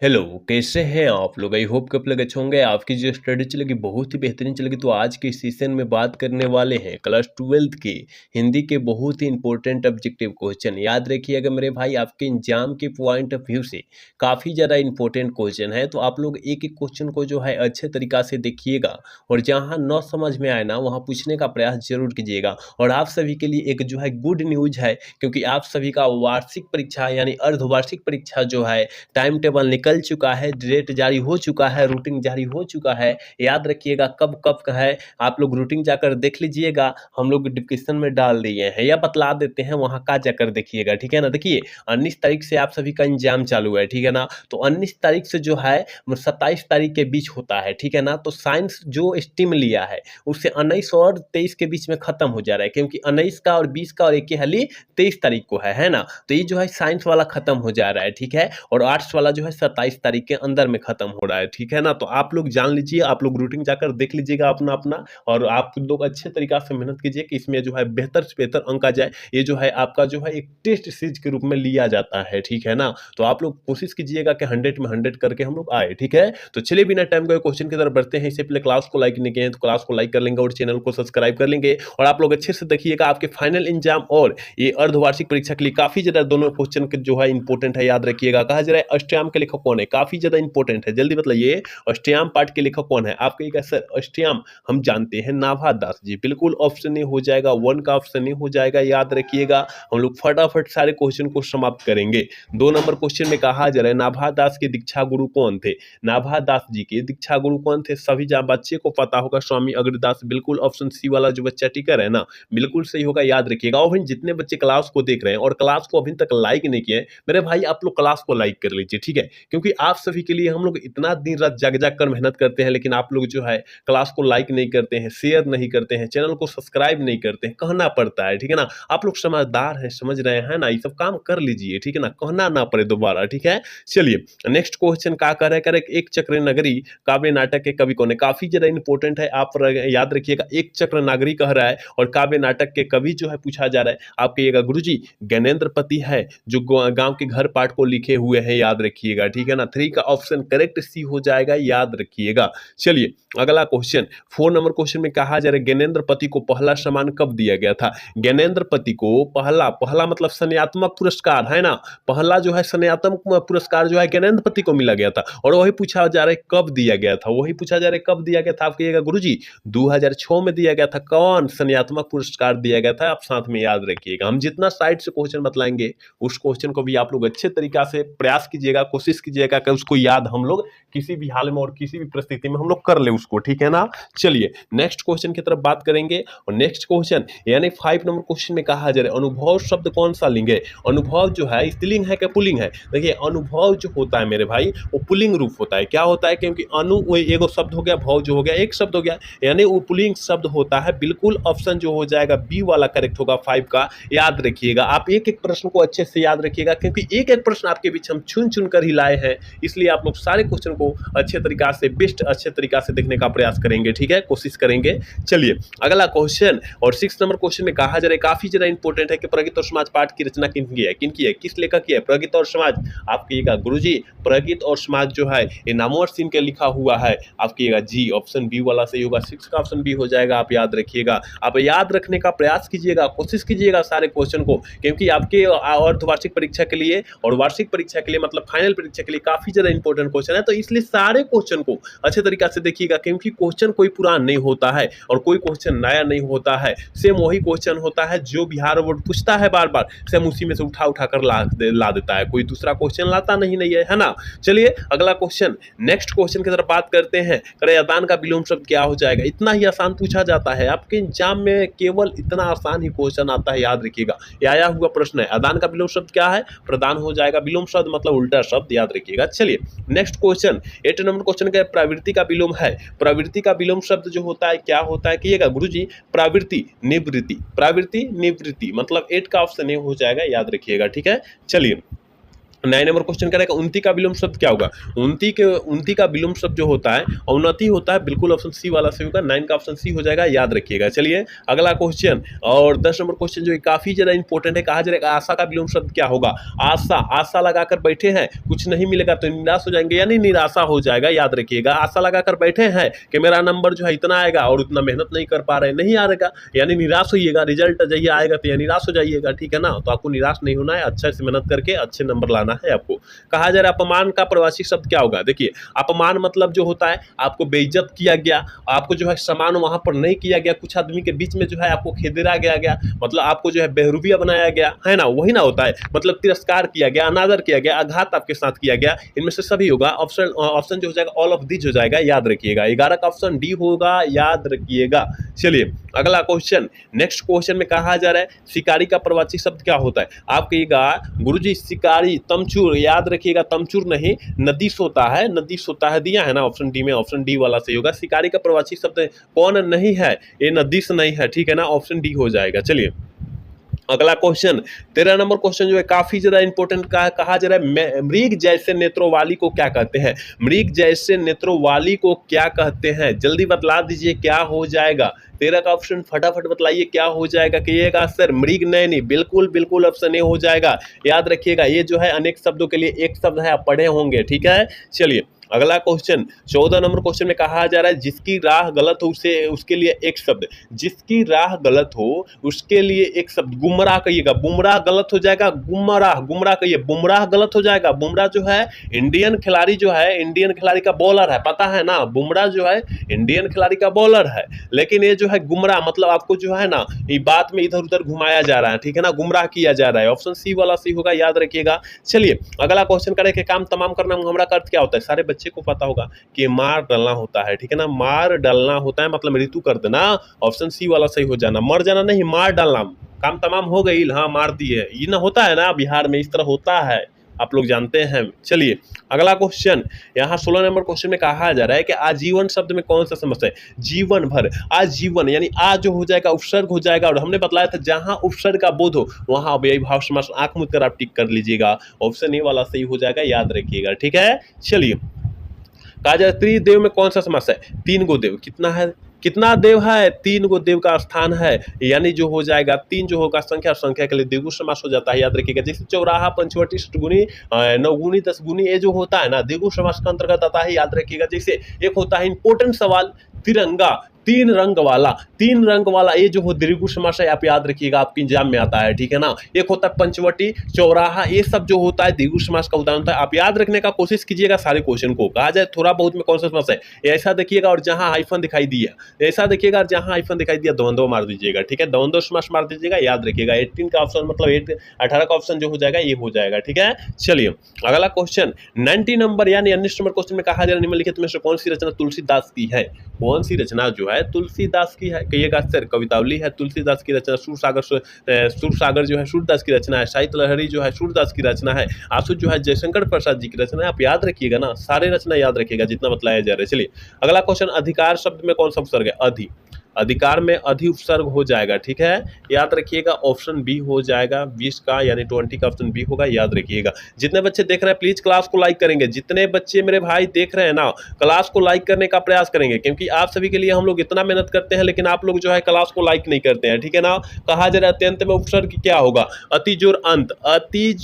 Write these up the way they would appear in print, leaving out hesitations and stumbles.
Hello, कैसे हैं आप लोग? आई होप कि आप लोग अच्छे होंगे। आपकी जो स्टडी चलेगी बहुत ही बेहतरीन चलेगी। तो आज के इस सेशन में बात करने वाले हैं क्लास 12th के हिंदी के बहुत ही इंपॉर्टेंट ऑब्जेक्टिव क्वेश्चन। याद रखिएगा मेरे भाई, आपके एग्जाम के पॉइंट ऑफ व्यू से काफ़ी ज़्यादा इंपॉर्टेंट क्वेश्चन है। तो आप लोग एक एक क्वेश्चन को जो है अच्छे तरीक़ा से देखिएगा और जहाँ न समझ में आए ना वहाँ पूछने का प्रयास जरूर कीजिएगा। और आप सभी के लिए एक जो है गुड न्यूज़ है, क्योंकि आप सभी का वार्षिक परीक्षा यानी अर्धवार्षिक परीक्षा जो है टाइम टेबल निकल चुका है, डेट जारी हो चुका है, रूटीन जारी हो चुका है। याद रखिएगा कब कब का है, आप लोग रूटीन जाकर देख लीजिएगा। हम लोग डिस्क्रिप्शन में डाल दिए हैं या बतला देते हैं, वहाँ का जाकर देखिएगा, ठीक है ना। देखिए 19 तारीख से आप सभी का एग्जाम चालू है, ठीक है ना। तो 19 तारीख से जो है 27 तारीख के बीच होता है, ठीक है ना। तो साइंस जो स्ट्रीम लिया है उससे 19 और 23 के बीच में खत्म हो जा रहा है, क्योंकि 19 का और 20 का और एक ही हाली 23 तारीख को है ना। तो ये जो है साइंस वाला खत्म हो जा रहा है, ठीक है। और आर्ट्स वाला जो है 27 तारीख के अंदर में खत्म हो रहा है, ठीक है ना। तो आप लोग जान लीजिए, आप लोग रूटीन जाकर देख लीजिएगा अपना अपना, और आप लोग अच्छे तरीका से मेहनत कीजिए कि इसमें जो है बेहतर से बेहतर अंक आ जाए। ये जो है आपका जो है एक टेस्ट सीरीज के रूप में लिया जाता है, ठीक है ना। तो आप लोग कोशिश कीजिएगा कि 100 में 100 करके हम लोग आए, ठीक है। तो चलिए बिना टाइम को क्वेश्चन की तरफ बढ़ते हैं। इससे पहले क्लास को लाइक नहीं किए हैं तो क्लास को लाइक कर लेंगे और चैनल को सब्सक्राइब कर लेंगे। और आप लोग अच्छे से देखिएगा, आपके फाइनल एग्जाम और ये अर्धवार्षिक परीक्षा के लिए काफी ज्यादा दोनों क्वेश्चन के जो है इंपॉर्टेंट है। याद रखिएगा, कहा जा रहा है अष्टयाम के लेखक कौन है, काफी ज्यादा इंपॉर्टेंट है, जल्दी बताइए। अष्टयाम पाठ के लेखक कौन है? आप कहिएगा सर अष्टयाम हम जानते हैं नाभा दास जी। बिल्कुल ऑप्शन ए हो जाएगा, 1 का ऑप्शन ए हो जाएगा। याद रखिएगा, हम लोग फटाफट सारे क्वेश्चन को समाप्त करेंगे। 2 नंबर क्वेश्चन में कहा जा रहा है नाभा दास के दीक्षा गुरु कौन थे? नाभा दास जी के दीक्षा गुरु कौन थे? सभी बच्चे को पता होगा, स्वामी अग्रदास। बिल्कुल ऑप्शन सी वाला जो बच्चा टिकर है ना, बिल्कुल सही होगा। याद रखिएगा। और जितने बच्चे क्लास को देख रहे हैं और क्लास को अभी तक लाइक नहीं किए, मेरे भाई आप लोग क्लास को लाइक कर लीजिए, ठीक है। क्योंकि आप सभी के लिए हम लोग इतना दिन रात जाग जाग कर मेहनत करते हैं, लेकिन आप लोग जो है क्लास को लाइक नहीं करते हैं, शेयर नहीं करते हैं, चैनल को सब्सक्राइब नहीं करते हैं। कहना पड़ता है, ठीक है ना। आप लोग समझदार हैं, समझ रहे हैं ना, ये सब काम कर लीजिए, ठीक है ना, कहना ना पड़े दोबारा, ठीक है। चलिए नेक्स्ट क्वेश्चन क्या करे एक चक्र नगरी काव्य नाटक के कवि कौन है? काफी ज्यादा इंपॉर्टेंट है, आप याद रखिएगा। एक चक्र नागरी कह रहा है और काव्य नाटक के कवि जो है पूछा जा रहा है। आप कहिएगा गुरुजी ज्ञानेंद्र पति है, जो गांव के घर पाठ को लिखे हुए हैं। याद रखिएगा, ठीक है ना। 3 का ऑप्शन करेक्ट सी हो जाएगा, याद रखिएगा। चलिए अगला क्वेश्चन, 4 नंबर क्वेश्चन में कहा जा रहा है ज्ञानेंद्र पति को पहला सम्मान कब दिया गया था? ज्ञानेंद्र पति को पहला मतलब संज्ञानात्मक पुरस्कार है ना, पहला जो है संज्ञानात्मक पुरस्कार जो है ज्ञानेंद्र पति को मिला गया था। और वही पूछा जा रहा है कब दिया गया था, वही पूछा जा रहा है कब दिया गया था। आप कहिएगा गुरुजी 2006 में दिया गया था। कौन संज्ञानात्मक पुरस्कार दिया गया था? आप साथ में याद रखिएगा। हम जितना साइड से क्वेश्चन बतलाएंगे उस क्वेश्चन को भी आप लोग अच्छे तरीका से प्रयास कीजिएगा, कोशिश कीजिएगा कि उसको याद हम लोग किसी भी हाल में और किसी भी परिस्थिति में हम लोग कर ले उसको, ठीक है ना। चलिए नेक्स्ट क्वेश्चन की तरफ बात करेंगे। और नेक्स्ट क्वेश्चन यानी 5 नंबर क्वेश्चन में कहा जा रहा है अनुभव शब्द कौन सा लिंग है? अनुभव जो है स्त्रीलिंग है क्या पुल्लिंग है? देखिए अनुभव जो होता है मेरे भाई वो पुल्लिंग रूप होता है। क्या होता है? क्योंकि अनु वो एगो शब्द हो गया, भव जो हो गया एक शब्द हो गया, यानी वो पुल्लिंग शब्द होता है। बिल्कुल ऑप्शन जो हो जाएगा बी वाला करेक्ट होगा 5 का। याद रखिएगा, आप एक एक प्रश्न को अच्छे से याद रखिएगा, क्योंकि एक एक प्रश्न आपके बीच हम चुन चुन कर ही लाए हैं, इसलिए आप लोग सारे क्वेश्चन को अच्छे तरीका से बेस्ट अच्छे तरीका से देखने का प्रयास करेंगे, ठीक है, कोशिश करेंगे। चलिए अगला क्वेश्चन और 6 नंबर क्वेश्चन में कहा जा रहा है काफी ज्यादा इंपॉर्टेंट है कि प्रगति और समाज पाठ की रचना किनकी है? किनकी है, किस लेखक की है? प्रगति और समाज। आप कहिएगा गुरुजी प्रगति और समाज जो है ये नामवर सिंह के लिखा हुआ है। आप कहिएगा जी, ऑप्शन बी वाला सही होगा, 6 का ऑप्शन बी हो जाएगा। आप याद रखिएगा, आप याद रखने का प्रयास कीजिएगा, कोशिश कीजिएगा सारे क्वेश्चन को, क्योंकि आपके अर्धवार्षिक परीक्षा के लिए और वार्षिक परीक्षा के लिए मतलब फाइनल परीक्षा के लिए काफी ज्यादा इंपॉर्टेंट क्वेश्चन है। तो इसलिए सारे क्वेश्चन को अच्छे तरीका से देखिएगा, क्योंकि क्वेश्चन कोई पुराना नहीं होता है और कोई क्वेश्चन नया नहीं होता है। सेम वही क्वेश्चन होता है जो बिहार बोर्ड पूछता है बार बार, सेम उसी में से उठा कर ला देता है, कोई दूसरा क्वेश्चन लाता नहीं है ना। चलिए अगला क्वेश्चन नेक्स्ट क्वेश्चन की तरफ बात करते हैं। अदान का विलोम शब्द क्या हो जाएगा? इतना ही आसान पूछा जाता है आपके एग्जाम में, केवल इतना आसान ही क्वेश्चन आता है, याद रखिएगा। ये आया हुआ प्रश्न है, अदान का विलोम शब्द क्या है? प्रदान हो जाएगा। विलोम शब्द मतलब उल्टा शब्द, याद रखिएगा। चलिए नेक्स्ट क्वेश्चन 8 नंबर क्वेश्चन का प्रवृत्ति का विलोम है। प्रवृत्ति का विलोम शब्द जो होता है क्या होता है? कहिएगा गुरुजी प्रवृत्ति निवृत्ति, प्रवृत्ति निवृत्ति मतलब 8 का ऑप्शन ए हो जाएगा, याद रखिएगा, ठीक है। चलिए 9 नंबर क्वेश्चन करेगा उन्नति का विलोम शब्द क्या होगा। उन्नति का विलोम शब्द जो होता है अवनति होता है, बिल्कुल ऑप्शन सी वाला सही होगा। 9 का ऑप्शन सी हो जाएगा, याद रखिएगा। चलिए अगला क्वेश्चन, और 10 नंबर क्वेश्चन जो काफी ज्यादा इंपॉर्टेंट है, कहा जाएगा आशा का विलोम शब्द क्या होगा। आशा, आशा लगाकर बैठे हैं, कुछ नहीं मिलेगा तो निराश हो जाएंगे, यानी निराशा हो जाएगा, याद रखिएगा। आशा लगाकर बैठे हैं कि मेरा नंबर जो है इतना आएगा और उतना मेहनत नहीं कर पा रहे, नहीं आएगा, यानी निराश होइएगा। रिजल्ट जब आएगा तो निराश हो जाइएगा, ठीक है ना। तो आपको निराश नहीं होना है, अच्छे से मेहनत करके अच्छे नंबर लाना है आपको। कहा जा रहा है अपमान का प्रवासी शब्द क्या होगा। देखिए अपमान मतलब जो होता है आपको बेइज्जत किया गया, आपको जो है सम्मान वहां पर नहीं किया गया, कुछ आदमी के बीच में जो है आपको खेदेरा गया, मतलब आपको जो है बेहरूबिया बनाया गया है ना, वही ना होता है। मतलब तिरस्कार किया गया, अनादर किया गया, आघात आपके साथ किया गया, इनमें से सभी होगा। ऑप्शन जो हो जाएगा ऑल ऑफ दिस हो जाएगा, याद रखिएगा। 11 का ऑप्शन डी होगा, याद रखिएगा। चलिए अगला क्वेश्चन, नेक्स्ट क्वेश्चन में कहा जा रहा है शिकारी का प्रवाची शब्द क्या होता है। आप कहिएगा गुरुजी शिकारी तमचूर, याद रखिएगा तमचूर नहीं नदीस होता है, नदीस होता है, दिया है ना ऑप्शन डी में, ऑप्शन डी वाला सही होगा। शिकारी का प्रवाची शब्द कौन नहीं है, ये नदीस नहीं है, ठीक है ना, ऑप्शन डी हो जाएगा। चलिए अगला क्वेश्चन 13 नंबर क्वेश्चन जो है काफी ज्यादा इंपॉर्टेंट कहा जा रहा है मृग जैसे नेत्रों वाली को क्या कहते हैं। मृग जैसे नेत्रों वाली को क्या कहते हैं, जल्दी बतला दीजिए क्या हो जाएगा। 13 का ऑप्शन फटाफट बतलाइए क्या हो जाएगा। कहिएगा सर मृग नयनी, बिल्कुल बिल्कुल ऑप्शन ए हो जाएगा, याद रखिएगा। ये जो है अनेक शब्दों के लिए एक शब्द है, आप पढ़े होंगे, ठीक है। चलिए अगला क्वेश्चन 14 नंबर क्वेश्चन में कहा जा रहा है जिसकी राह गलत हो उसे उसके लिए एक शब्द, जिसकी राह गलत हो उसके लिए एक शब्द। गुमराह कहिएगा, बुमराह गलत हो जाएगा, गुमराह, गुमराह कहिए, बुमराह गलत हो जाएगा। बुमराह जो है इंडियन खिलाड़ी, जो है इंडियन खिलाड़ी का बॉलर है, पता है ना, बुमराह जो है इंडियन खिलाड़ी का बॉलर है, लेकिन ये जो है गुमराह मतलब आपको जो है ना ये बात में इधर उधर घुमाया जा रहा है, ठीक है ना, गुमराह किया जा रहा है। ऑप्शन सी वाला सी होगा, याद रखिएगा। चलिए अगला क्वेश्चन करें कि काम तमाम करना हमरा का अर्थ क्या होता है। सारे बच्चे को पता होगा कि मार डालना होता है, ठीक है ना, मार डालना होता है, मतलब मृत्यु कर देना। ऑप्शन सी वाला सही हो जाना, मर जाना नहीं, मार डालना। काम तमाम हो गई, हाँ मार दी है, ये ना होता है ना बिहार में, इस तरह होता है, आप लोग जानते हैं। चलिए अगला क्वेश्चन, यहाँ 16 नंबर क्वेश्चन में कहा जा रहा है कि आजीवन शब्द में कौन सा समझ है। जीवन भर, आजीवन यानी आज जो हो जाएगा उपसर्ग हो जाएगा, और हमने बतलाया था जहां उपसर्ग का बोध हो वहां अव्ययी भाव समास, आंख मूंद कर आप टिक कर लीजिएगा। ऑप्शन ए वाला सही हो जाएगा, याद रखिएगा, ठीक है। चलिए कहा जाए त्रिदेव में कौन सा समास है। 3 गो देव, कितना है, कितना देव है, 3 गो देव का स्थान है, यानी जो हो जाएगा 3 जो होगा संख्या, और संख्या के लिए द्विगु समास हो जाता है, याद रखिएगा। जैसे चौराहा पंचवटी षटगुणी नवगुणी दसगुणी, ये जो होता है ना द्विगु समास का अंतर्गत आता है, याद रखिएगा। जैसे एक होता है इंपॉर्टेंट सवाल तिरंगा, 3 रंग वाला, 3 रंग वाला, ये जो हो द्विगु समास है, आप याद रखिएगा, आपके एग्जाम में आता है, ठीक है ना। एक होता है पंचवटी, चौराहा, ये सब जो होता है द्विगु समास का उदाहरण होता है, आप याद रखने का कोशिश कीजिएगा सारे क्वेश्चन को। कहा जाए थोड़ा बहुत में कौन सा समास है, ऐसा देखिएगा, और जहां हाइफन दिखाई दिया ऐसा देखिएगा, और जहां हाइफन दिखाई दिया द्वंद्व मार दीजिएगा, ठीक है, द्वंद्व समास मार दीजिएगा, याद रखिएगा। 18 का ऑप्शन मतलब 18 का ऑप्शन जो हो जाएगा ये हो जाएगा, ठीक है। चलिए अगला क्वेश्चन 90 नंबर यानी 19 नंबर क्वेश्चन में कहा जा रहा है निम्नलिखित में से कौन सी रचना तुलसीदास की है। कौन सी रचना जो है तुलसीदास की है। कहिएगा सर कवितावली है तुलसीदास की रचना, सूरसागर जो है सूरदास की रचना है, साहित्य लहरी जो है सूरदास की रचना है, आंसू जो है जयशंकर प्रसाद जी की रचना है। आप याद रखिएगा ना, सारे रचना याद रखिएगा जितना बतलाया जा रहा है। चलिए अगला क्वेश्चन अधिकार शब्द में कौन सा उपसर्ग है। अधि, अधिकार में अधि उपसर्ग हो जाएगा, ठीक है, याद रखिएगा। ऑप्शन बी हो जाएगा 20 का, यानी 20 का ऑप्शन बी होगा, याद रखिएगा। जितने बच्चे देख रहे हैं प्लीज क्लास को लाइक करेंगे, जितने बच्चे मेरे भाई देख रहे हैं ना क्लास को लाइक करने का प्रयास करेंगे, क्योंकि आप सभी के लिए हम लोग इतना मेहनत करते हैं, लेकिन आप लोग जो है क्लास को लाइक नहीं करते हैं, ठीक है ना। कहा जा रहा है अत्यंत में उपसर्ग क्या होगा। अति जोर अंत, अति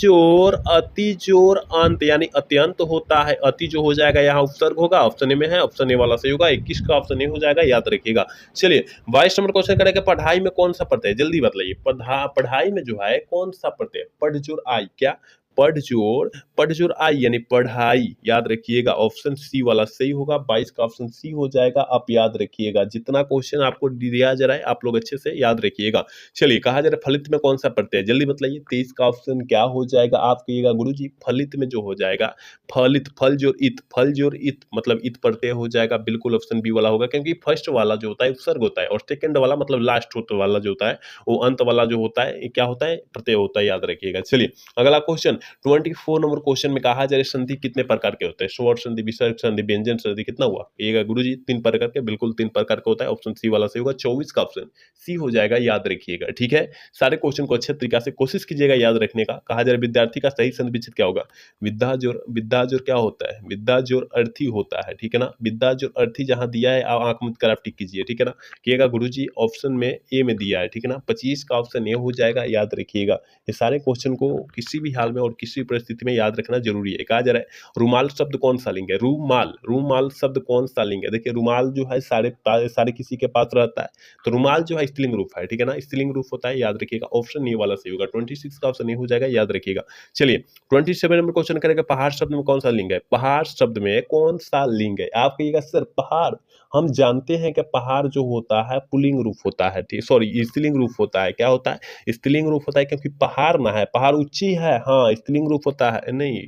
जोर अंत, यानी अत्यंत होता है, अति जो हो जाएगा यहाँ उपसर्ग होगा, ऑप्शन ए में है, ऑप्शन ए वाला सही होगा। 21 का ऑप्शन ए हो जाएगा, याद रखिएगा। चलिए 22 नंबर क्वेश्चन करेंगे पढ़ाई में कौन सा प्रत्यय, जल्दी बताइए। पढ़ाई में जो है कौन सा प्रत्यय, पढ़ जोर आई, क्या पढ़ जोर आई यानी पढ़ाई, याद रखिएगा। ऑप्शन सी वाला सही होगा, 22 का ऑप्शन सी हो जाएगा, आप याद रखिएगा। जितना क्वेश्चन आपको दिया जा रहा है आप लोग अच्छे से याद रखिएगा। चलिए कहा जा रहा है फलित में कौन सा प्रत्यय, जल्दी बताइए। 23 का ऑप्शन क्या हो जाएगा, आप कहिएगा गुरुजी फलित में जो हो जाएगा फलित, फल जोर इत मतलब इत प्रत्यय हो जाएगा, बिल्कुल ऑप्शन बी वाला होगा, क्योंकि फर्स्ट वाला जो होता है उपसर्ग होता है, और सेकंड वाला मतलब लास्ट वाला जो होता है वो अंत वाला जो होता है क्या होता है, प्रत्यय होता है, याद रखिएगा। चलिए अगला क्वेश्चन 24 नंबर क्वेश्चन में कहा जा रहा है संधि कितने प्रकार के होते हैं? स्वर संधि, विसर्ग संधि, व्यंजन संधि, कितना हुआ? कहिएगा गुरुजी 3 प्रकार के, बिल्कुल 3 प्रकार का होता है। ऑप्शन सी वाला सही होगा। 24 का ऑप्शन सी हो जाएगा, याद रखिएगा, ठीक है। सारे क्वेश्चन को अच्छे तरीके से कोशिश कीजिएगा याद रखने का। कहा जा रहा है विद्यार्थी का सही संधि विच्छेद क्या होगा? विद्या जोड़ क्या होता है? विद्या जोड़ अर्थी होता है, ठीक है ना। विद्या जोड़ अर्थी जहां दिया है आंख मत कर आप टिक कीजिए, ठीक है ना। कहिएगा गुरुजी ऑप्शन में ए में दिया है, ठीक है ना। 25 का ऑप्शन ए हो जाएगा, याद रखिएगा। ये सारे क्वेश्चन को किसी भी हाल में और किसी भी परिस्थिति में याद रखना जरूरी है। कहा जा रहा है रुमाल शब्द कौन सा लिंग है? रूमाल शब्द कौन सा लिंग है? देखिए रुमाल जो है सारे किसी के पास रहता है, तो रुमाल जो है स्त्रीलिंग रूप है, ठीक है ना। स्त्रीलिंग रूप होता है, याद रखिएगा। ऑप्शन ए वाला सही होगा। 26 का ऑप्शन ए हो जाएगा, याद रखिएगा। चलिए 27 नंबर क्वेश्चन करेगा पहाड़ शब्द में कौन सा लिंग है? पहाड़ शब्द में कौन सा लिंग है? आप कहिएगा सर पहाड़, हम जानते हैं कि पहाड़ जो होता है पुल्लिंग रूप होता है, ठीक, सॉरी स्त्रीलिंग रूप होता है। क्या होता है? स्त्रीलिंग रूप होता है, क्योंकि पहाड़ ना है, पहाड़ ऊंची है, हाँ स्त्रीलिंग रूप होता है। नहीं,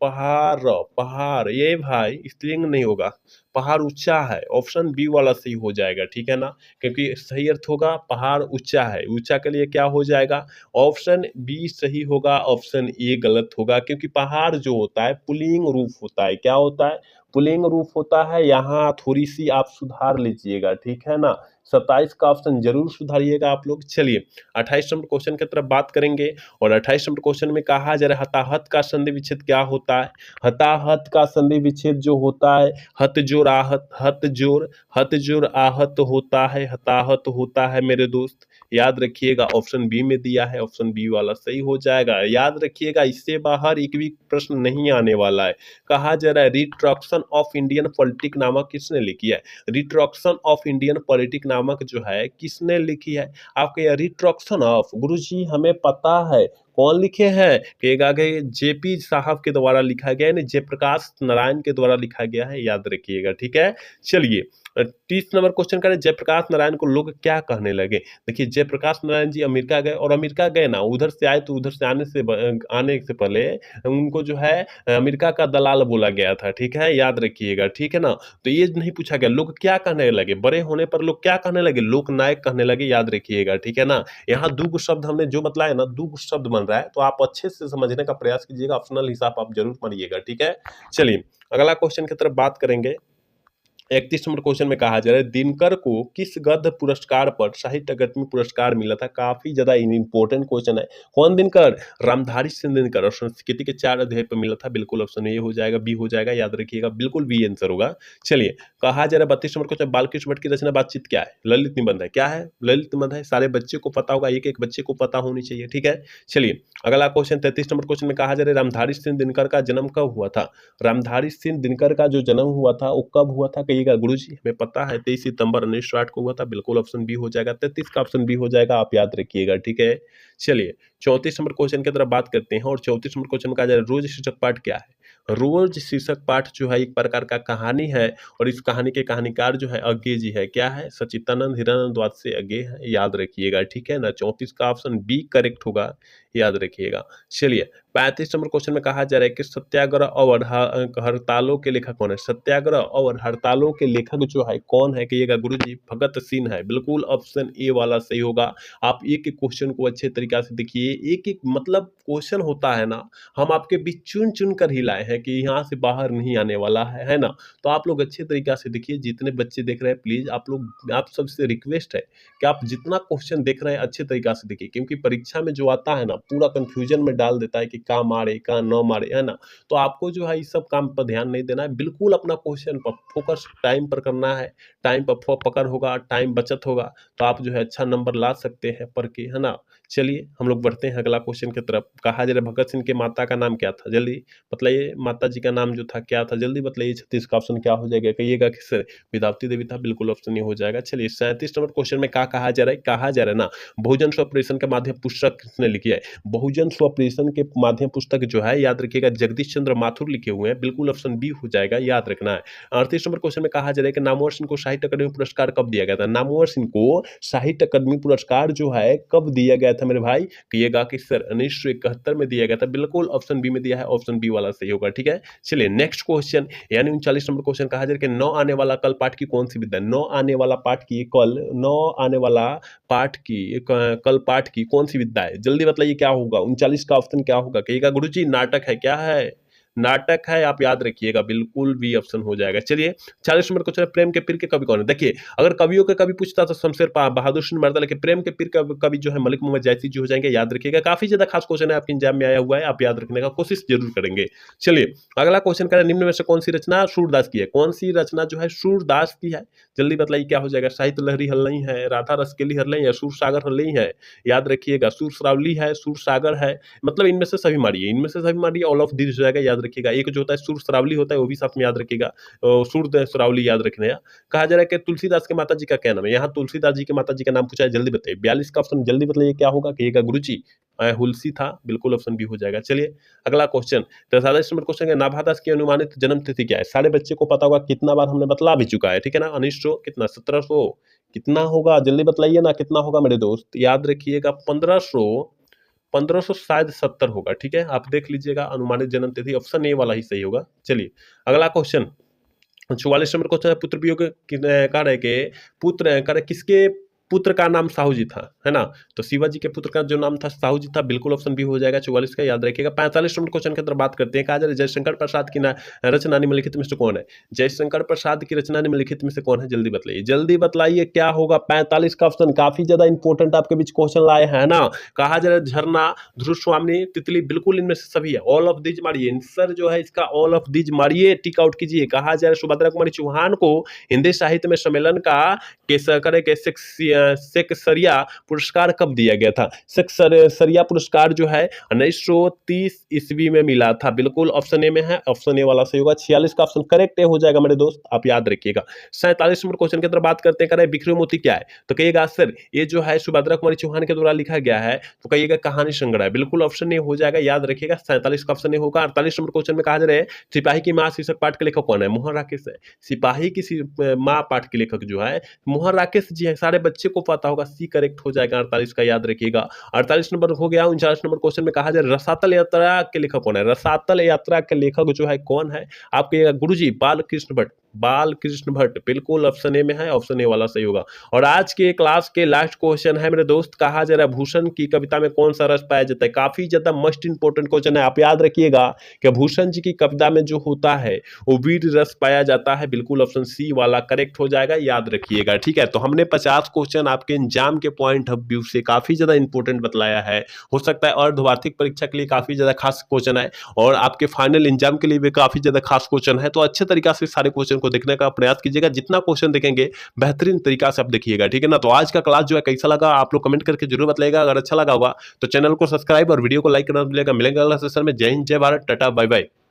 पहाड़ पहाड़ ये भाई स्त्रीलिंग नहीं होगा, पहाड़ ऊंचा है। ऑप्शन बी वाला सही हो जाएगा, ठीक है ना। क्योंकि सही अर्थ होगा पहाड़ ऊंचा है, ऊंचा के लिए क्या हो जाएगा? ऑप्शन बी सही होगा, ऑप्शन ए गलत होगा। क्योंकि पहाड़ जो होता है पुल्लिंग रूप होता है। क्या होता है? पुल्लिंग रूप होता है। यहाँ थोड़ी सी आप सुधार लीजिएगा, ठीक है ना। 27 का ऑप्शन जरूर सुधारिएगा आप लोग। चलिए 28 नंबर क्वेश्चन की तरफ बात करेंगे। और 28 नंबर क्वेश्चन में कहा जा रहा है हताहत का संधि विच्छेद क्या होता है? हताहत का संधि विच्छेद जो होता है हत जोड़ आहत, हत जोड़ आहत होता है, हताहत होता है मेरे दोस्त, याद रखिएगा। ऑप्शन बी में दिया है, ऑप्शन बी वाला सही हो जाएगा, याद रखिएगा। इससे बाहर एक भी प्रश्न नहीं आने वाला है। कहा जा रहा है रिट्रॉक्शन ऑफ इंडियन पॉलिटिक नामक किसने लिखी है? रिट्रॉक्शन ऑफ इंडियन पॉलिटिक नामक जो है किसने लिखी है? आपके यह रिट्रॉक्शन ऑफ गुरुजी हमें पता है कौन लिखे हैं? कहेगा कि जेपी साहब के द्वारा लिखा गया है, यानी जयप्रकाश नारायण के द्वारा लिखा गया है, याद रखिएगा, ठीक है। चलिए 30 नंबर क्वेश्चन करें जयप्रकाश नारायण को लोग क्या कहने लगे? देखिए जयप्रकाश नारायण जी अमेरिका गए, और अमेरिका गए ना, उधर से आए तो उधर से आने से पहले उनको जो है अमेरिका का दलाल बोला गया था, ठीक है, याद रखिएगा, ठीक है ना। तो ये नहीं पूछा गया लोग क्या कहने लगे, बड़े होने पर लोग क्या कहने लगे? लोकनायक कहने लगे, याद रखिएगा, ठीक है ना। यहाँ दुगो शब्द हमने जो बतलाया ना, दुगो शब्द बन रहा है, तो आप अच्छे से समझने का प्रयास कीजिएगा, ऑप्शनल हिसाब आप जरूर मानिएगा, ठीक है। चलिए अगला क्वेश्चन की तरफ बात करेंगे। 31 नंबर क्वेश्चन में कहा जा रहा है दिनकर को किस गद्य पुरस्कार पर साहित्य अकादमी पुरस्कार मिला था? काफी ज्यादा इंपॉर्टेंट क्वेश्चन है। कौन दिनकर? रामधारी सिंह दिनकर। और संस्कृति के 4 अध्याय पर मिला था, बिल्कुल ऑप्शन ए हो जाएगा, बी हो जाएगा, याद रखिएगा, बिल्कुल बी आंसर होगा। चलिए कहा जा रहा है 32 नंबर क्वेश्चन बालकृष्ण भट्ट की रचना बातचीत क्या है? ललित निबंध है। क्या है? ललित निबंध है। सारे बच्चे को पता होगा, एक एक बच्चे को पता होनी चाहिए, ठीक है। चलिए अगला क्वेश्चन 33 नंबर क्वेश्चन में कहा जा रहा है रामधारी सिंह दिनकर का जन्म कब हुआ था? रामधारी सिंह दिनकर का जो जन्म हुआ था वो कब हुआ था? कहिएगा गुरुजी हमें पता है 23 सितंबर 1960 को हुआ था, बिल्कुल ऑप्शन बी हो जाएगा। 33 का ऑप्शन बी हो जाएगा, आप याद रखिएगा, ठीक है। चलिए 34 नंबर क्वेश्चन की तरफ बात करते हैं। और 34 नंबर क्वेश्चन में कहा जा रहा है रोज शीर्षक पाठ क्या है? रोज शीर्षक पाठ जो है एक प्रकार का कहानी है, और इस कहानी के कहानीकार जो है अज्ञे जी है। क्या है? सच्चिदानंद हिरानंद वाद से अज्ञे है, याद रखिएगा, ठीक है ना। 34 का ऑप्शन बी करेक्ट होगा, याद रखिएगा। चलिए 35 नंबर क्वेश्चन में कहा जा रहा है कि सत्याग्रह और हड़तालों के लेखक कौन है? सत्याग्रह और हड़तालों के लेखक जो है कौन है? कहिएगा गुरुजी भगत सिंह है, बिल्कुल ऑप्शन ए वाला सही होगा। आप एक एक क्वेश्चन को अच्छे तरीके से देखिए, एक एक मतलब क्वेश्चन होता है ना, हम आपके बीच चुन चुन कर ही लाए हैं कि यहाँ से बाहर नहीं आने वाला है ना। तो आप लोग अच्छे तरीके से देखिए, जितने बच्चे देख रहे हैं प्लीज आप लोग, आप सबसे रिक्वेस्ट है कि आप जितना क्वेश्चन देख रहे हैं अच्छे तरीके से देखिए, क्योंकि परीक्षा में जो आता है ना पूरा कंफ्यूजन में डाल देता है कि कहाँ मारे कहाँ न मारे, है ना। तो आपको जो है इस सब काम पर ध्यान नहीं देना है, बिल्कुल अपना क्वेश्चन पर फोकस टाइम पर करना है। टाइम पर पकड़ होगा, टाइम बचत होगा, तो आप जो है अच्छा नंबर ला सकते हैं पढ़ के, है ना। चलिए हम लोग बढ़ते हैं अगला क्वेश्चन की तरफ। कहा जा रहा है भगत सिंह के माता का नाम क्या था? जल्दी बताइए, माता जी का नाम जो था क्या था? जल्दी बताइए। 36 का ऑप्शन क्या हो जाएगा? कहिएगा कि सर विद्यावती देवी था, बिल्कुल ऑप्शन ये हो जाएगा। चलिए 37 नंबर क्वेश्चन में क्या कहा जा रहा है? कहा जा रहा है ना बहुजन स्वप्रेषण के माध्यम पुस्तक किसने लिखी है? बहुजन स्वप्रेषण के माध्यम पुस्तक जो है, याद रखिएगा, जगदीश चंद्र माथुर लिखे हुए हैं, बिल्कुल ऑप्शन बी हो जाएगा, याद रखना है। 38 नंबर क्वेश्चन में कहा जा रहा है कि नामवर सिंह को साहित्य अकादमी पुरस्कार कब दिया गया था? नामवर सिंह को साहित्य अकादमी पुरस्कार जो है कब दिया गया था मेरे भाई? कहिएगा कि सर 1971 में दिया गया था, बिल्कुल ऑप्शन बी में दिया है, ऑप्शन बी वाला सही होगा, होगा, ठीक है। चलिए नेक्स्ट क्वेश्चन, यानी 39 नंबर क्वेश्चन कहा जा रहा है कि 9 आने वाला कल पाठ की कौन सी विद्या, 9 आने वाला पाठ की कल, 9 आने वाला पाठ की कल पाठ की कौन सी विद्या है, जल्दी बताइए क्या होगा। 39 का ऑप्शन क्या होगा, कहिएगा गुरुजी नाटक है, क्या है, नाटक है, आप याद रखिएगा, बिल्कुल भी ऑप्शन हो जाएगा। चलिए 40 नंबर क्वेश्चन, प्रेम के पीर के कवि कौन है। देखिए अगर कवियों के कवि पूछता तो शमशेर बहादुर सिंह मर्द, लेकिन प्रेम के पीर का कवि जो है मलिक मोहम्मद जायसी जी हो जाएंगे, याद रखिएगा। काफी ज्यादा खास क्वेश्चन है, आपके एग्जाम में आया हुआ है, आप याद रखने का कोशिश जरूर करेंगे। चलिए अगला क्वेश्चन कह रहा है निम्न में से कौन सी रचना सूरदास की है, कौन सी रचना जो है सूरदास की है, जल्दी बताइए क्या हो जाएगा। साहित्य लहरी हल्लई है, राधा रसकेली हल्लई है, सूर सागर हल्लई है, याद रखिएगा। सूर श्रावली है, सूर सागर है, मतलब इनमें से सभी मारिए, इनमें से सभी मारिए, ऑल ऑफ दिस हो जाएगा, याद रखिएगा। एक जो होता है सूर श्रावली होता है, वो भी साथ में याद रखिएगा, सूर श्रावली याद रखने हैं। कहा जा रहा है कि तुलसीदास के माता जी का क्या नाम है, यहाँ तुलसीदास जी के माता जी का नाम पूछा है, जल्दी बताइए। 42 का ऑप्शन जल्दी बताइए क्या होगा, कहिएगा गुरुजी हुलसी था, बिल्कुल ऑप्शन भी हो जाएगा। चलिए अगला क्वेश्चन 43 नंबर क्वेश्चन है, नाभादास की अनुमानित जन्म तिथि क्या है। सारे बच्चे को पता होगा, कितना बार हमने बतला भी चुका है, ठीक है ना। 1900 कितना 1700 कितना होगा, जल्दी बतलाइए ना कितना होगा मेरे दोस्त, याद रखिएगा 1500, 1500 शायद 70 होगा, ठीक है। आप देख लीजिएगा, अनुमानित जन्म तिथि ऑप्शन ए वाला ही सही होगा। चलिए अगला क्वेश्चन 44 नंबर क्वेश्चन है, पुत्र वियोग कार्य के पुत्र कार्य किसके पुत्र का नाम साहू जी था, है ना। तो शिवाजी के पुत्र का जो नाम था साहू जी था, बिल्कुल ऑप्शन भी हो जाएगा 44 का, याद रखिएगा। 45 नंबर क्वेश्चन की तरफ बात करते हैं, कहा जा रहा है जयशंकर प्रसाद की रचना निम्नलिखित में से कौन है। जयशंकर प्रसाद की रचना निम्नलिखित में से कौन है, जल्दी बताइए, जल्दी बताइए क्या होगा। 45 का ऑप्शन काफी ज्यादा इंपॉर्टेंट आपके बीच क्वेश्चन लाए हैं ना। कहा जा रहा है झरना, ध्रुव स्वामी, तितली, बिल्कुल इनमें से सभी है, ऑल ऑफ दीज मारिए, आंसर जो है इसका ऑल ऑफ दीज मारिए, टिक आउट कीजिए। कहा जा रहा है सुभद्रा कुमारी चौहान को हिंदी साहित्य में सम्मेलन का सेक्सरिया पुरस्कार कब दिया गया था। सेक्सरिया पुरस्कार जो है 1930 ईस्वी में मिला था, बिल्कुल ऑप्शन ए में है, ऑप्शन ए वाला सही होगा। 46 का ऑप्शन करेक्ट हो जाएगा मेरे दोस्त, आप याद रखिएगा। 47 नंबर क्वेश्चन की तरफ बात करते हैं, कह रहे हैं बिखरे मोती क्या है, तो कहिएगा सर ये जो है सुभद्रा कुमारी चौहान के द्वारा लिखा गया है, तो कहिएगा कहानी संग्रह है, बिल्कुल ऑप्शन ए हो जाएगा, याद रखिएगा। 47 का ऑप्शन ए होगा। 48 नंबर क्वेश्चन में कहा जा रहा है सिपाही की मां शीर्षक पाठ के लेखक कौन है, मोहन राकेश है। सिपाही की मां पाठ के लेखक जो है मोहन राकेश जी है, सारे बच्चे को पता होगा, सी करेक्ट हो जाएगा 48 का, याद रखिएगा। 48 नंबर हो गया। 49 नंबर क्वेश्चन में कहा जाए रसातल यात्रा के लेखक कौन है, रसातल यात्रा के लेखक जो है कौन है, आपके गुरुजी बालकृष्ण भट्ट, बालकृष्ण भट्ट, बिल्कुल ऑप्शन ए में है, ऑप्शन ए वाला सही होगा। और आज के क्लास के लास्ट क्वेश्चन है मेरे दोस्त, कहा जा रहा है भूषण की कविता में कौन सा रस पाया जाता है, काफी ज्यादा मस्ट इंपोर्टेंट क्वेश्चन है, आप याद रखिएगा कि भूषण जी की कविता में जो होता है वो वीर रस पाया जाता है, बिल्कुल ऑप्शन सी वाला करेक्ट हो जाएगा, याद रखिएगा, ठीक है। तो हमने 50 क्वेश्चन आपके एग्जाम के पॉइंट ऑफ व्यू से काफी ज्यादा इंपोर्टेंट बतलाया है, हो सकता है अर्धवार्षिक परीक्षा के लिए काफी ज्यादा खास क्वेश्चन है, और आपके फाइनल एग्जाम के लिए भी काफी ज्यादा खास क्वेश्चन है, तो अच्छे तरीका से सारे क्वेश्चन को देखने का प्रयास कीजिएगा, जितना क्वेश्चन देखेंगे बेहतरीन तरीका से आप देखिएगा, ठीक है ना। तो आज का क्लास जो है कैसा लगा आप लोग कमेंट करके जरूर बताइएगा, अगर अच्छा लगा होगा तो चैनल को सब्सक्राइब और वीडियो को लाइक करना भूलिएगा। मिलेंगे अगला सेशन में। जय हिंद, जय भारत, टाटा, बाय बाय।